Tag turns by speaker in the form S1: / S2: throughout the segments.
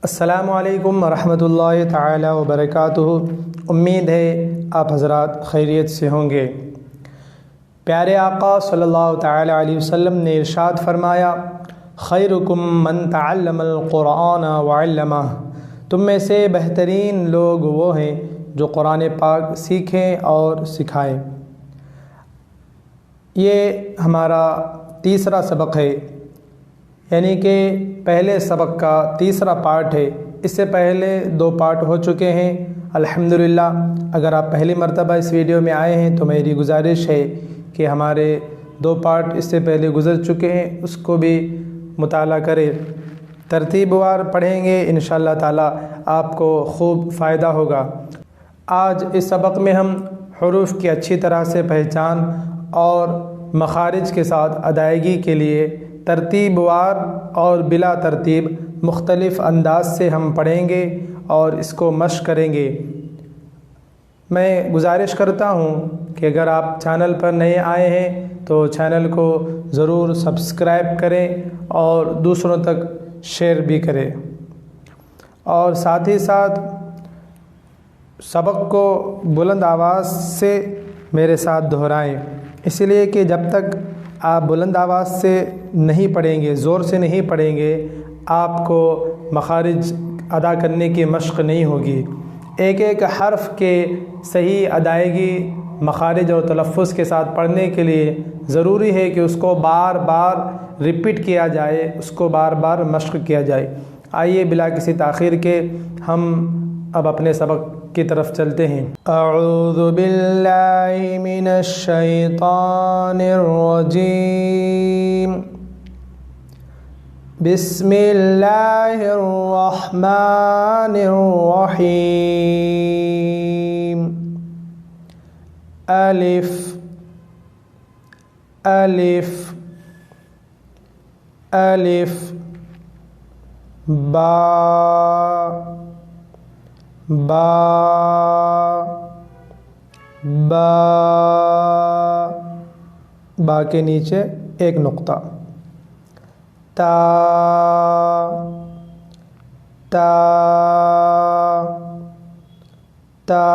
S1: अस्सलामुअलैकुम वरहमतुल्लाहि ताला वबरकातुहू। उम्मीद है आप हज़रात खैरियत से होंगे। प्यारे आका सल्लल्लाहु ताला अलैहि वसल्लम ने इरशाद फरमाया, खैरुकुम मन तअल्लमल कुरान व अल्लमह। तुम में से बेहतरीन लोग वो हैं जो कुरान पाक सीखें और सिखाएं। ये हमारा तीसरा सबक है, यानी कि पहले सबक का तीसरा पार्ट है। इससे पहले 2 पार्ट हो चुके हैं अल्हम्दुलिल्लाह। अगर आप पहली मर्तबा इस वीडियो में आए हैं तो मेरी गुजारिश है कि हमारे 2 पार्ट इससे पहले गुज़र चुके हैं, उसको भी मुताला करें। तरतीबवार पढ़ेंगे, इंशाअल्लाह ताला आपको खूब फ़ायदा होगा। आज इस सबक में हम हुरूफ की अच्छी तरह से पहचान और मखारिज के साथ अदायगी के लिए तरतीबवार और बिला तरतीब मुख्तलिफ़ अंदाज से हम पढ़ेंगे और इसको मश्क करेंगे। मैं गुजारिश करता हूँ कि अगर आप चैनल पर नए आए हैं तो चैनल को ज़रूर सब्सक्राइब करें और दूसरों तक शेयर भी करें, और साथ ही साथ सबक को बुलंद आवाज़ से मेरे साथ दोहराएं, इसलिए कि जब तक आप बुलंद आवाज़ से नहीं पढ़ेंगे, ज़ोर से नहीं पढ़ेंगे, आपको मखारिज अदा करने की मश्क नहीं होगी। एक एक हर्फ के सही अदायगी मखारिज और तलफ़्फ़ुज़ के साथ पढ़ने के लिए ज़रूरी है कि उसको बार बार रिपीट किया जाए, उसको बार बार मश्क किया जाए। आइए बिला किसी ताख़ीर के हम अब अपने सबक की तरफ चलते हैं। अऊज़ु बिल्लाहि मिनश शैतानिर रजीम। बिस्मिल्लाहिर रहमानिर रहीम। अलिफ अलिफ अलिफ बा बा बा बा के नीचे एक नुक्ता। ता ता ता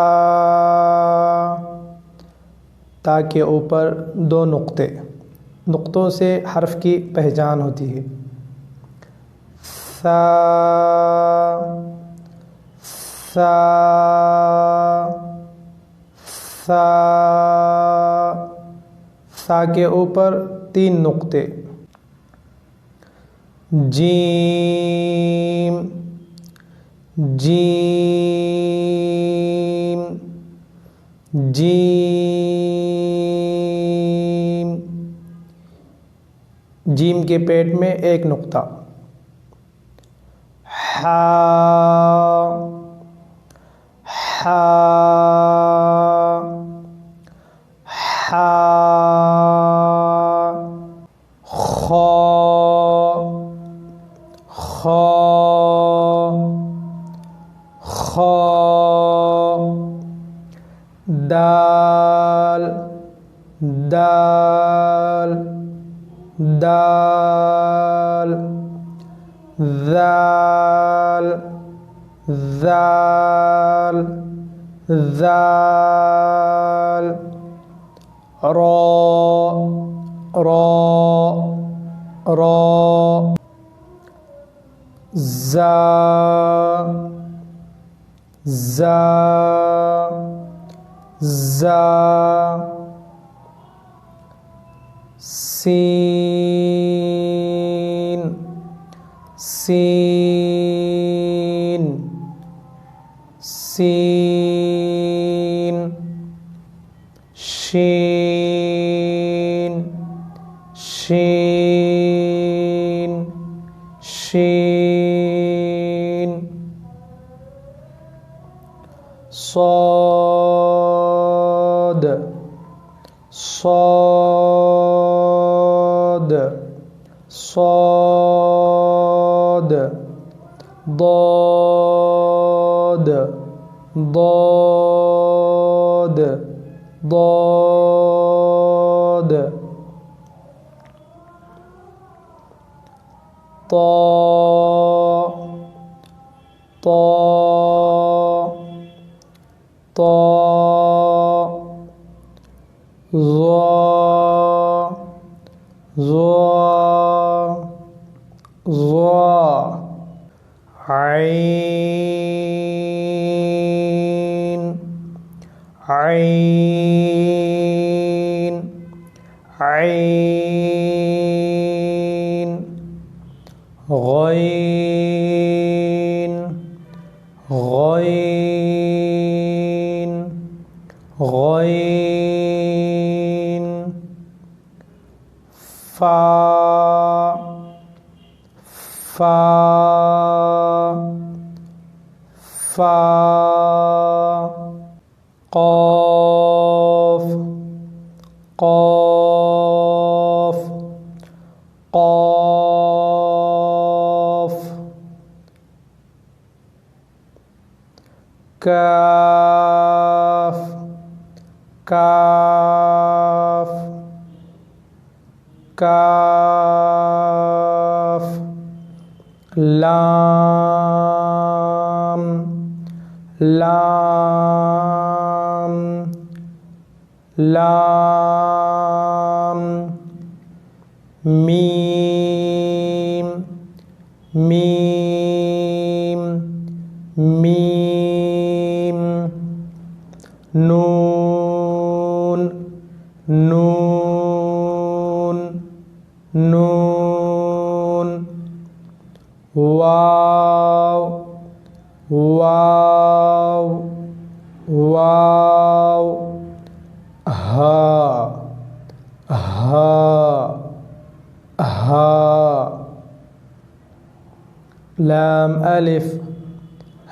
S1: ता के ऊपर 2 नुक्ते, नुक्तों से हर्फ की पहचान होती है। सा सा सा सा के ऊपर 3 नुक्ते। जीम जीम जीम जीम के पेट में 1 नुक्ता। हा हा हा खा खा खा दाल दाल दाल ज़ाल ज़ाल ज़ाल रा रा रा ज़ा ज़ा ज़ा सीन सीन सीन शीन शीन शीन صاد صاد صاد ضاد ضاد ضاد طا तो तो ज़ो ऐन ऐन ऐन गैन गैन गैन फा फा फा क़ाफ़ क़ाफ़ क़ाफ़ काफ़ काफ़ काफ़ लाम लाम लाम मीम मीम मीम नून नून नून वाव वाव वाव हा हा हा लाम अलिफ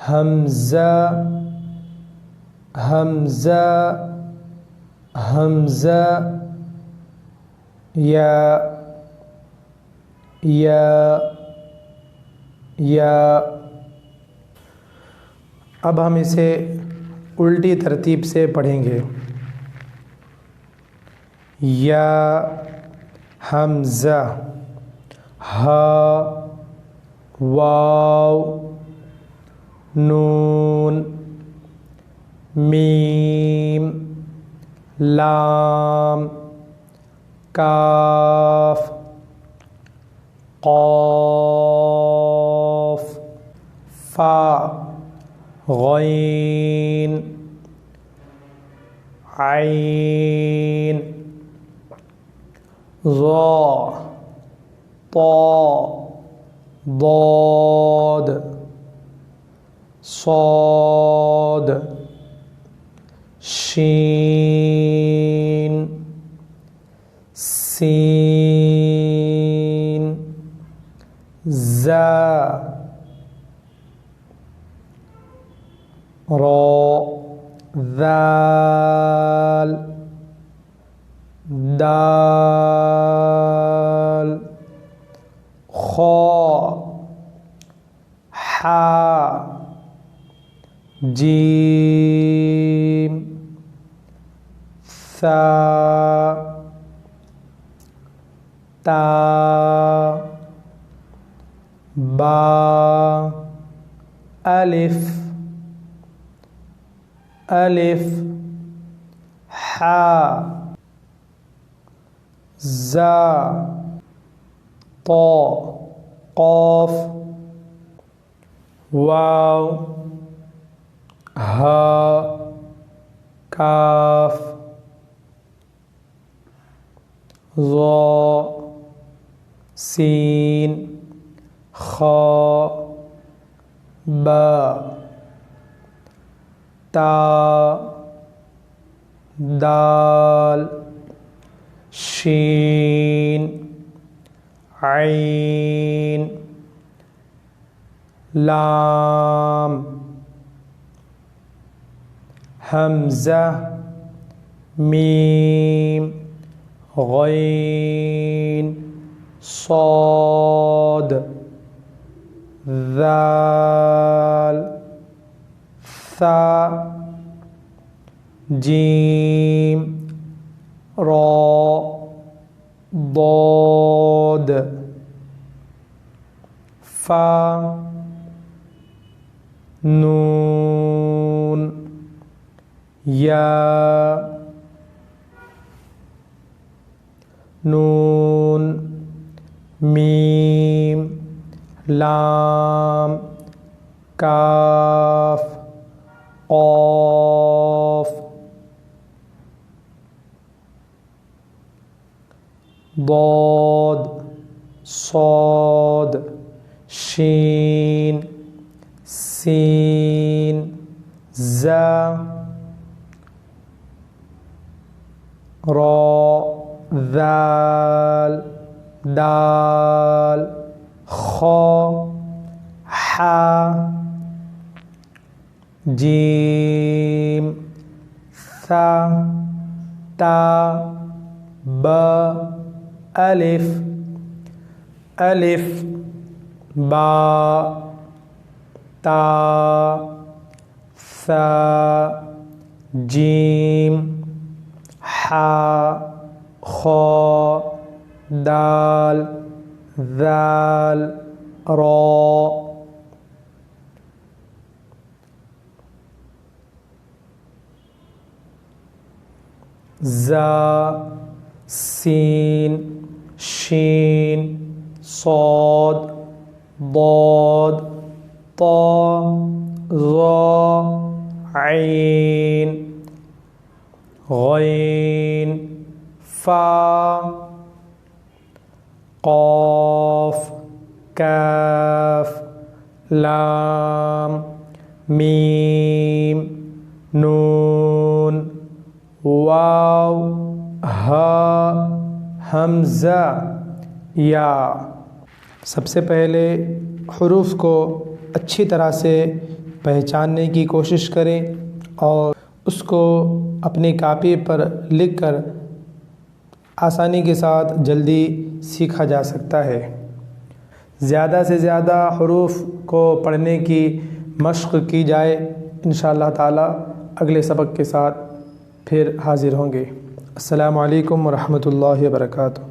S1: हमज़ा हमज़ा हमज़ा या या या। अब हम इसे उल्टी तरतीब से पढ़ेंगे। या हमज़ा हा वाव नून मीम लाम काफ क़ाफ़ फा गैन ऐन ज़ा ता दाद साद शीन सीन ज़ा रा ज़ाल दाल खा हा जीम सा ता बा अलिफ अलिफ हा ज़ा ता क़ाफ़ वाव हा काफ ज़ा सीन खा बा ता दाल शीन ऐन लाम हमज़ा मीम गैन साद ज़ाल सा जीम रा दाद फा नून, या, नून, मीम, लाम, काफ, क़ाफ, ضاد, صاد, शीन, सीन, ज़ा, रा, ज़ाल, दाल, खा, हा, जीम, सा, ता, बा, अलिफ, अलिफ, बा, ता, सा, जीम, हा, खा, दाल, ज़ाल, रा, ज़ा, सीन, शीन, साद, दाद, ता, ज़ा, ऐन, गैन, फा, क़ाफ, काफ, लाम, मीम, नून, वाव, हा, हमज़ा, या। सबसे पहले हुरूफ को अच्छी तरह से पहचानने की कोशिश करें और उसको अपनी कापी पर लिखकर आसानी के साथ जल्दी सीखा जा सकता है। ज़्यादा से ज़्यादा हुरूफ को पढ़ने की मश्क की जाए। इंशाअल्लाह ताला अगले सबक के साथ फिर हाज़िर होंगे। अस्सलामु अलैकुम व रहमतुल्लाहि व बरकातुहू।